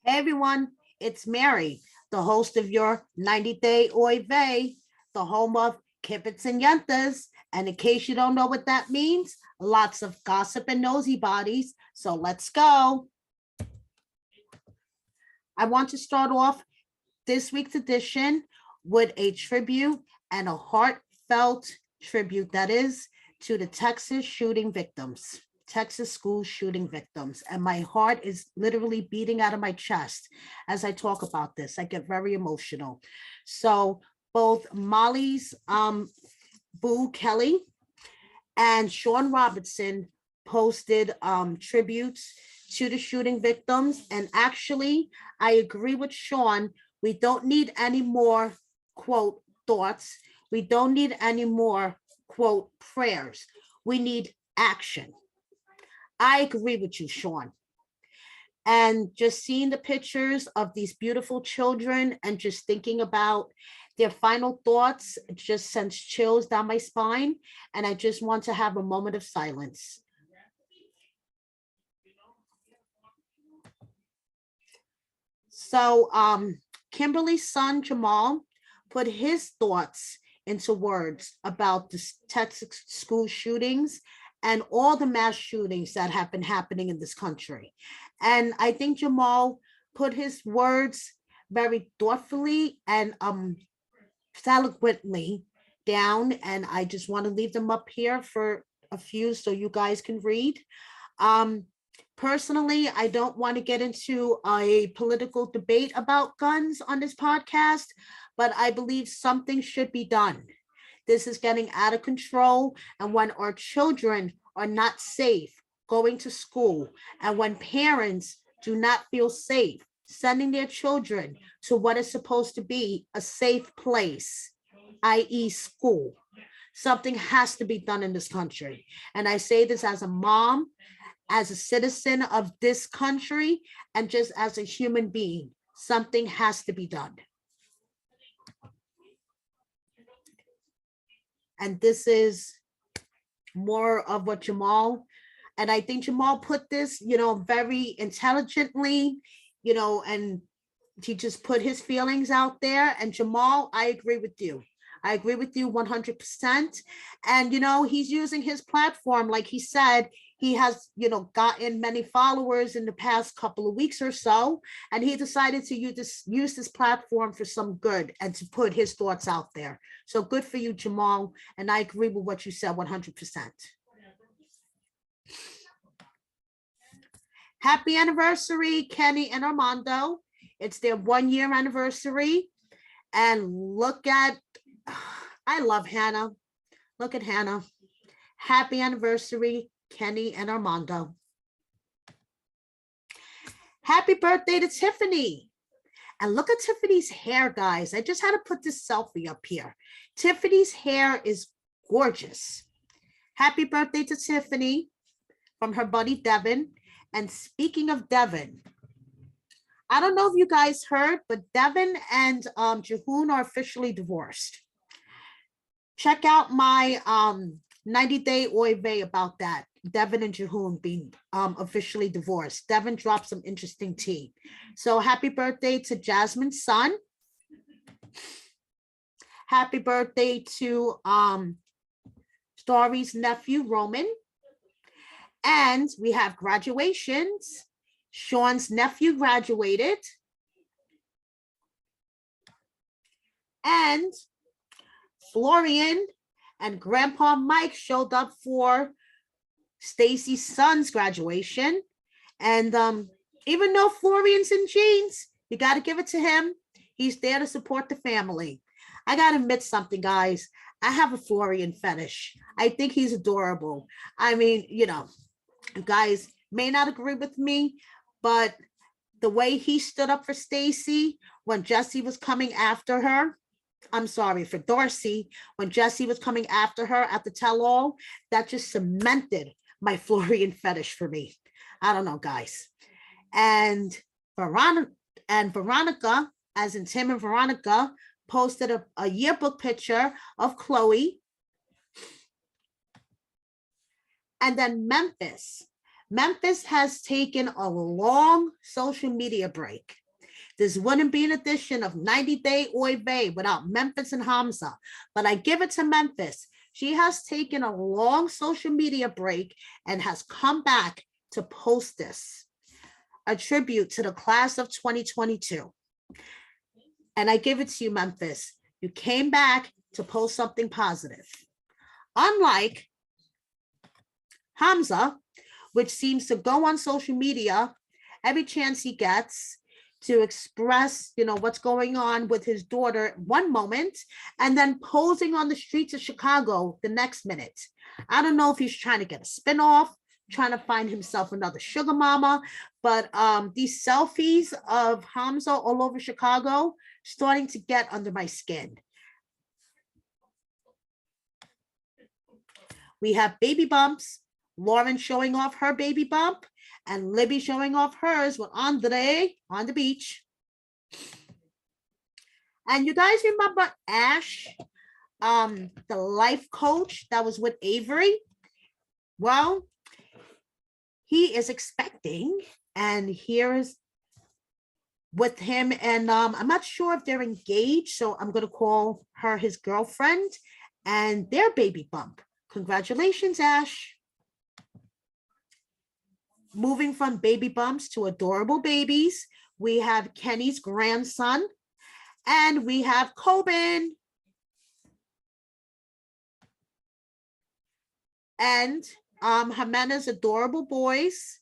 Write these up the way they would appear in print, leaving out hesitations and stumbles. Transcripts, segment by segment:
Hey everyone, it's Mary, the host of your 90-day Oy Vey, the home of Kibbutz and Yentas. And in case you don't know what that means, lots of gossip and nosy bodies. So let's go. I want to start off this week's edition with a tribute and a heartfelt tribute, that is, to the Texas shooting victims. Texas school shooting victims. And my heart is literally beating out of my chest as I talk about this. I get very emotional. So both Molly's Boo Kelly and Sean Robertson posted tributes to the shooting victims. And actually, I agree with Sean. We don't need any more, quote, thoughts. We don't need any more, quote, prayers. We need action. I agree with you, Sean. And just seeing the pictures of these beautiful children and just thinking about their final thoughts just sends chills down my spine. And I just want to have a moment of silence. So Kimberly's son, Jamal, put his thoughts into words about the Texas school shootings and all the mass shootings that have been happening in this country. And I think Jamal put his words very thoughtfully and eloquently down. And I just want to leave them up here for a few so you guys can read. Personally, I don't want to get into a political debate about guns on this podcast, but I believe something should be done. This is getting out of control. And when our children are not safe going to school, and when parents do not feel safe sending their children to what is supposed to be a safe place, i.e. school, something has to be done in this country. And I say this as a mom, as a citizen of this country, and just as a human being. Something has to be done. And this is more of what Jamal, and I think Jamal put this, very intelligently, and he just put his feelings out there. And Jamal, I agree with you. I agree with you 100%. And, he's using his platform. Like he said, he has, gotten many followers in the past couple of weeks or so. And he decided to use this platform for some good and to put his thoughts out there. So good for you, Jamal. And I agree with what you said 100%. Happy anniversary, Kenny and Armando. It's their 1-year anniversary. And look at, I love Hannah. Look at Hannah. Happy anniversary, Kenny and Armando. Happy birthday to Tiffany. And look at Tiffany's hair, guys. I just had to put this selfie up here. Tiffany's hair is gorgeous. Happy birthday to Tiffany from her buddy Devin. And speaking of Devin, I don't know if you guys heard, but Devin and Jehoon are officially divorced. Check out my 90-day Oy Vey about that. Devin and Jehoon being officially divorced. Devin dropped some interesting tea. So happy birthday to Jasmine's son. Happy birthday to Story's nephew, Roman. And we have graduations. Sean's nephew graduated. And Florian and Grandpa Mike showed up for Stacy's son's graduation. And even though Florian's in jeans, you got to give it to him. He's there to support the family. I got to admit something, guys. I have a Florian fetish. I think he's adorable. I mean, you guys may not agree with me, but the way he stood up for Stacy when Jesse was coming after her, I'm sorry, for Darcy, when Jesse was coming after her at the tell-all, that just cemented my Florian fetish for me. I don't know, guys. And Veronica, as in Tim and Veronica, posted a yearbook picture of Chloe. And then Memphis. Memphis has taken a long social media break. This wouldn't be an edition of 90 Day Oy Vey without Memphis and Hamza, but I give it to Memphis. She has taken a long social media break and has come back to post this, a tribute to the class of 2022. And I give it to you, Memphis. You came back to post something positive. Unlike Hamza, which seems to go on social media every chance he gets to express, what's going on with his daughter one moment, and then posing on the streets of Chicago the next minute. I don't know if he's trying to get a spinoff, trying to find himself another sugar mama, but these selfies of Hamza all over Chicago starting to get under my skin. We have baby bumps, Lauren showing off her baby bump, and Libby showing off hers with Andre on the beach. And you guys remember Ash, the life coach that was with Avery? Well, he is expecting, and here is with him, and I'm not sure if they're engaged, so I'm going to call her his girlfriend, and their baby bump. Congratulations, Ash. Moving from baby bumps to adorable babies, we have Kenny's grandson, and we have Coben. And Jimena's adorable boys.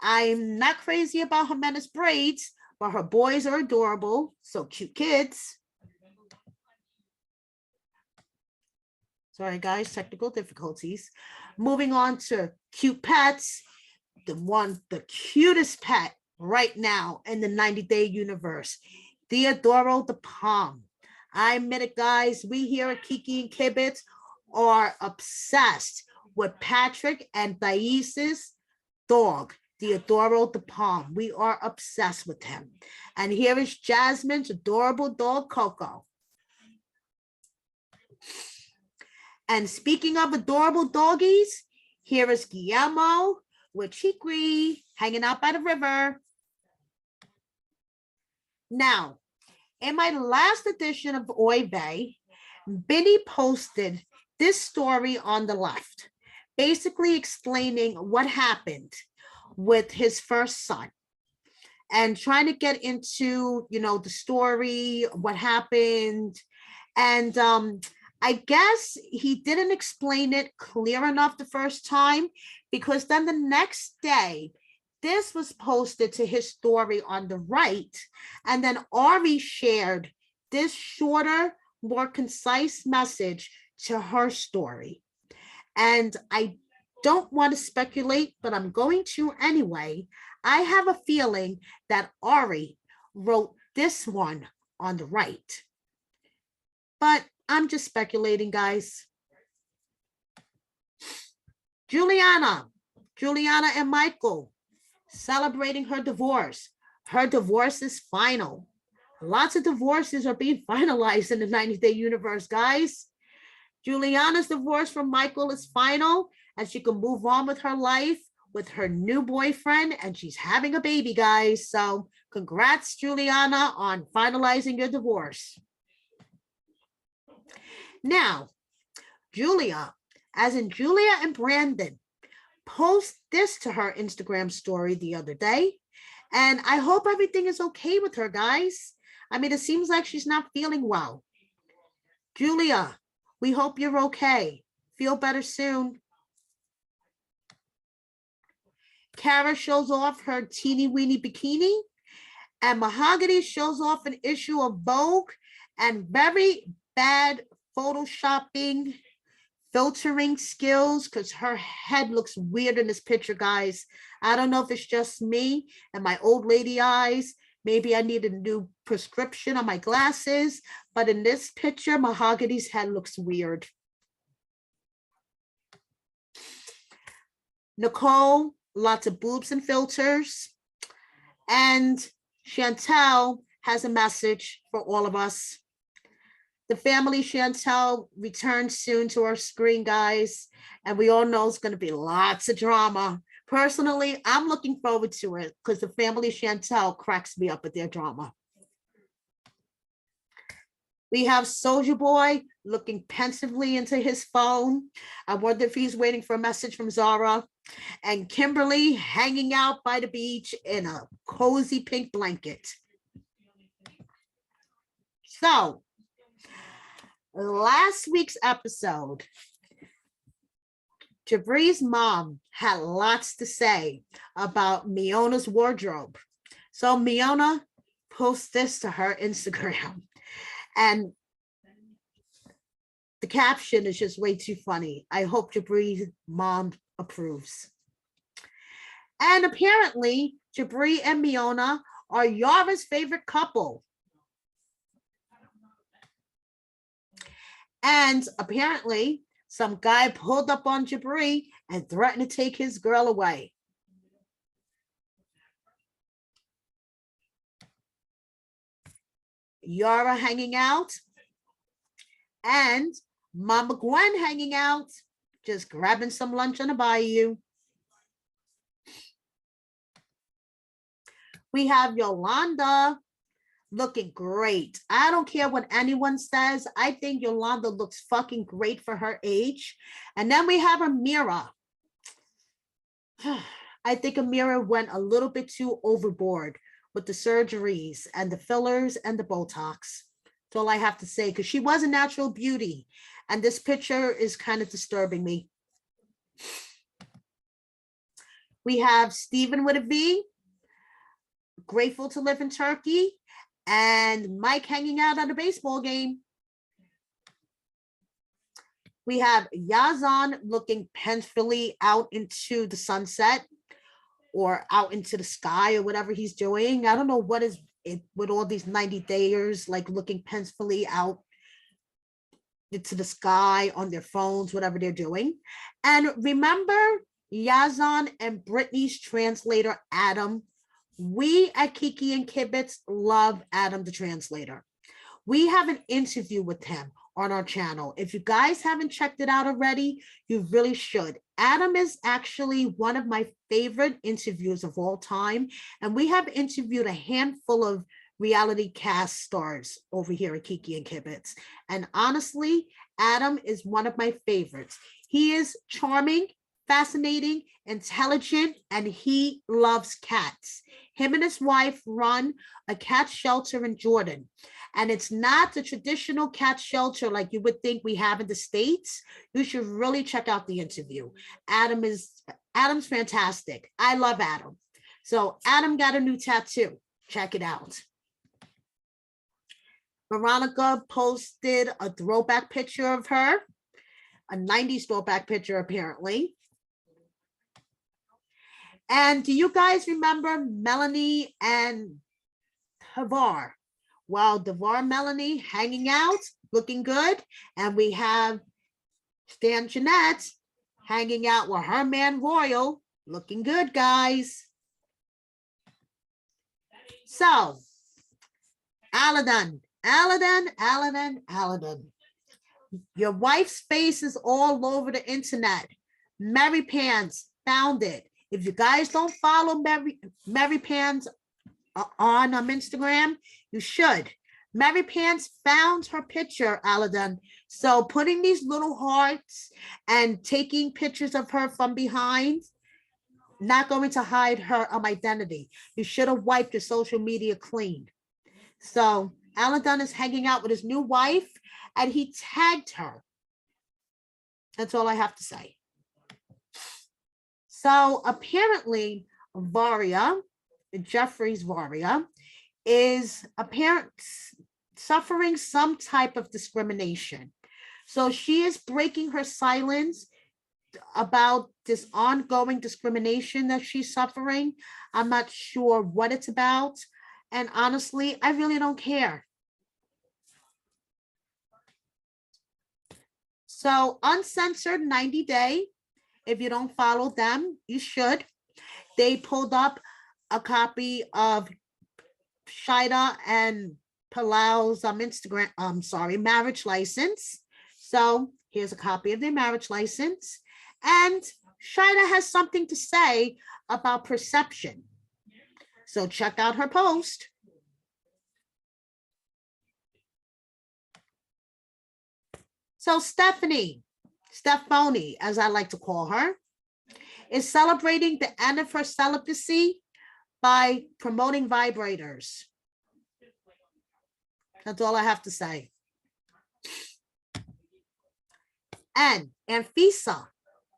I'm not crazy about Jimena's braids, but her boys are adorable, so cute kids. Sorry, guys, technical difficulties. Moving on to cute pets. The cutest pet right now in the 90 Day universe, Theodoro the Palm. I admit it, guys, we here at Kiki and Kibitz are obsessed with Patrick and Thais's dog, Theodoro the Palm. We are obsessed with him. And here is Jasmine's adorable dog, Coco. And speaking of adorable doggies, here is Guillermo with Chiqui hanging out by the river. Now, in my last edition of Oy Vey, Bini posted this story on the left, basically explaining what happened with his first son and trying to get into, the story, what happened. And I guess he didn't explain it clear enough the first time, because then the next day, this was posted to his story on the right. And then Ari shared this shorter, more concise message to her story. And I don't want to speculate, but I'm going to anyway. I have a feeling that Ari wrote this one on the right. But I'm just speculating, guys. Juliana and Michael celebrating her divorce. Her divorce is final. Lots of divorces are being finalized in the 90 Day universe, guys. Juliana's divorce from Michael is final, and she can move on with her life with her new boyfriend, and she's having a baby, guys. So congrats, Juliana, on finalizing your divorce. Now, Julia, as in Julia and Brandon, post this to her Instagram story the other day. And I hope everything is okay with her, guys. I mean, it seems like she's not feeling well. Julia, we hope you're okay. Feel better soon. Kara shows off her teeny weeny bikini, and Mahogany shows off an issue of Vogue and very bad photoshopping, filtering skills, because her head looks weird in this picture, guys. I don't know if it's just me and my old lady eyes. Maybe I need a new prescription on my glasses, but in this picture, Mahogany's head looks weird. Nicole, lots of boobs and filters. And Chantel has a message for all of us. The family Chantel returns soon to our screen, guys. And we all know it's going to be lots of drama Personally, I'm looking forward to it because the family Chantel cracks me up at their drama. We have Soldier Boy looking pensively into his phone. I wonder if he's waiting for a message from Zara. And Kimberly hanging out by the beach in a cozy pink blanket. So, last week's episode, Jabri's mom had lots to say about Miona's wardrobe. So Miona posts this to her Instagram. And the caption is just way too funny. I hope Jabri's mom approves. And apparently, Jabri and Miona are Yara's favorite couple. And apparently, some guy pulled up on Jabri and threatened to take his girl away. Yara hanging out and Mama Gwen hanging out, just grabbing some lunch on the bayou. We have Yolanda looking great. I don't care what anyone says. I think Yolanda looks fucking great for her age. And then we have Amira. I think Amira went a little bit too overboard with the surgeries and the fillers and the Botox. That's all I have to say, because she was a natural beauty. And this picture is kind of disturbing me. We have Stephen with a V, grateful to live in Turkey, and Mike hanging out at a baseball game. We have Yazan looking pensively out into the sunset or out into the sky or whatever he's doing. I don't know what is it with all these 90-dayers, like looking pensively out into the sky on their phones, whatever they're doing. And remember Yazan and Brittany's translator, Adam. We at Kiki and Kibitz love Adam the translator. We have an interview with him on our channel. If you guys haven't checked it out already, you really should. Adam is actually one of my favorite interviews of all time. And we have interviewed a handful of reality cast stars over here at Kiki and Kibitz. And honestly, Adam is one of my favorites. He is charming, fascinating, intelligent, and he loves cats. Him and his wife run a cat shelter in Jordan. And it's not the traditional cat shelter like you would think we have in the States. You should really check out the interview. Adam's fantastic. I love Adam. So Adam got a new tattoo. Check it out. Veronica posted a throwback picture of her, a 90s throwback picture apparently. And do you guys remember Melanie and Havar? Well, Devar Melanie hanging out, looking good. And we have Stan Jeanette hanging out with her man Royal, looking good, guys. So, Aladdin. Your wife's face is all over the internet. Mary Pants found it. If you guys don't follow Mary Pants on Instagram, you should. Mary Pants found her picture, Aladdin. So putting these little hearts and taking pictures of her from behind, not going to hide her identity. You should have wiped your social media clean. So Aladdin is hanging out with his new wife and he tagged her. That's all I have to say. So apparently Varia, Jeffrey's Varia, is apparently suffering some type of discrimination. So she is breaking her silence about this ongoing discrimination that she's suffering. I'm not sure what it's about. And honestly, I really don't care. So Uncensored 90 Day, if you don't follow them, you should. They pulled up a copy of Shida and Palau's marriage license. So here's a copy of their marriage license. And Shida has something to say about perception. So check out her post. So Stephanie, as I like to call her, is celebrating the end of her celibacy by promoting vibrators. That's all I have to say. And Anfisa,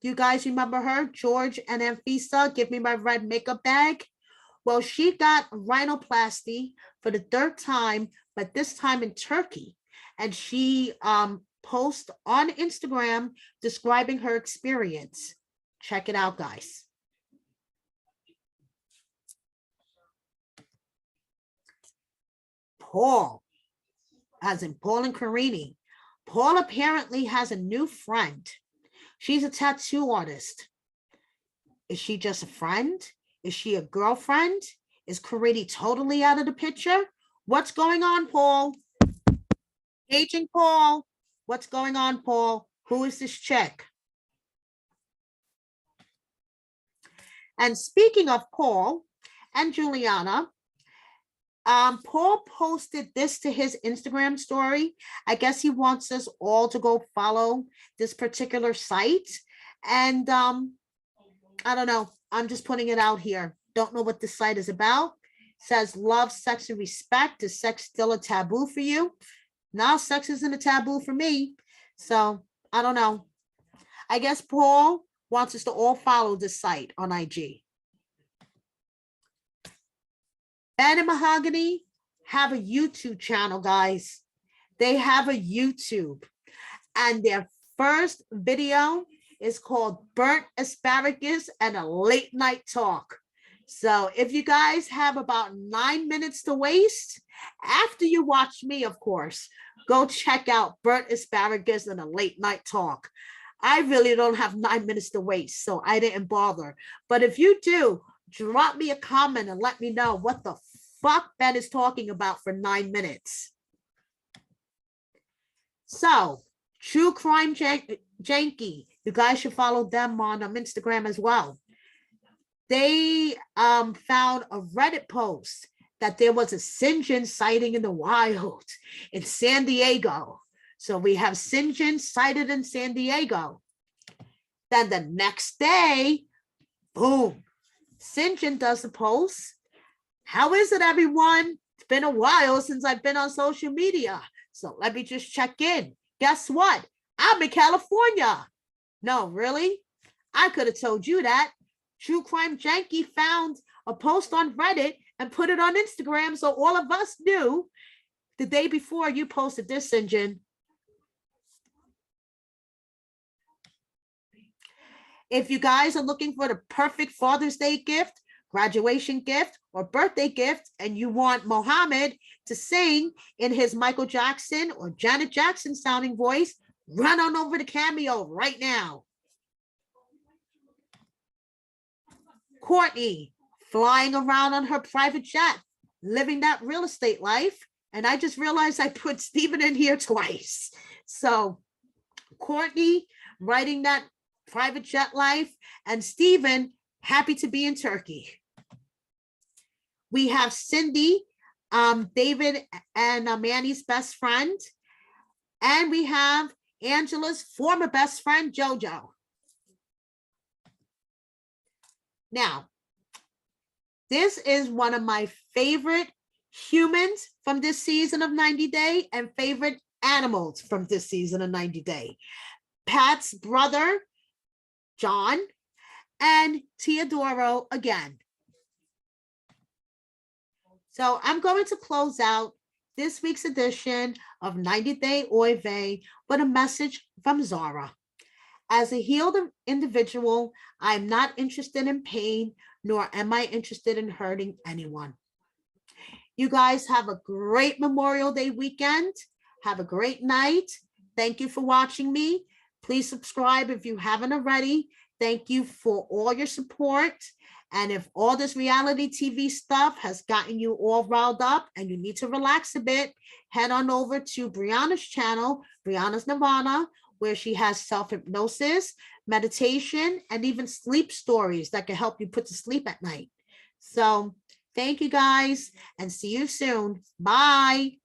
you guys remember her? George and Anfisa, give me my red makeup bag. Well, she got rhinoplasty for the third time, but this time in Turkey. And she posts on Instagram describing her experience. Check it out, guys. Paul, as in Paul and Karini. Paul apparently has a new friend. She's a tattoo artist. Is she just a friend? Is she a girlfriend? Is Karini totally out of the picture? What's going on, Paul? Aging Paul. What's going on, Paul? Who is this chick? And speaking of Paul and Juliana, Paul posted this to his Instagram story. I guess he wants us all to go follow this particular site. And I don't know. I'm just putting it out here. Don't know what this site is about. It says love, sex, and respect. Is sex still a taboo for you? No, sex isn't a taboo for me. So I don't know. I guess Paul wants us to all follow this site on IG. Ben and Mahogany have a YouTube channel, guys. They have a YouTube. And their first video is called Burnt Asparagus and a Late Night Talk. So if you guys have about 9 minutes to waste, after you watch me, of course, go check out Burnt Asparagus and a Late Night Talk. I really don't have 9 minutes to waste, so I didn't bother. But if you do, drop me a comment and let me know what the fuck Ben is talking about for 9 minutes. So, True Crime Janky, you guys should follow them on Instagram as well. They found a Reddit post that there was a St. John sighting in the wild in San Diego. So we have St. John sighted in San Diego. Then the next day, boom, St. John does a post. How is it, everyone? It's been a while since I've been on social media. So let me just check in. Guess what? I'm in California. No, really? I could have told you that. True Crime Janky found a post on Reddit and put it on Instagram, so all of us knew the day before you posted this, St. John. If you guys are looking for the perfect Father's Day gift, graduation gift, or birthday gift, and you want Mohammed to sing in his Michael Jackson or Janet Jackson sounding voice, run on over to Cameo right now. Courtney, flying around on her private jet, living that real estate life. And I just realized I put Stephen in here twice. So Courtney writing that private jet life, and Stephen happy to be in Turkey. We have Cindy, David and Manny's best friend. And we have Angela's former best friend, Jojo. Now, this is one of my favorite humans from this season of 90 Day and favorite animals from this season of 90 Day. Pat's brother, John, and Teodoro again. So I'm going to close out this week's edition of 90 Day Oy Vey with a message from Zara. As a healed individual, I'm not interested in pain, nor am I interested in hurting anyone. You guys have a great Memorial Day weekend. Have a great night. Thank you for watching me. Please subscribe if you haven't already. Thank you for all your support. And if all this reality TV stuff has gotten you all riled up and you need to relax a bit, head on over to Brianna's channel, Brianna's Nirvana, where she has self-hypnosis, meditation, and even sleep stories that can help you put to sleep at night. So thank you guys and see you soon. Bye.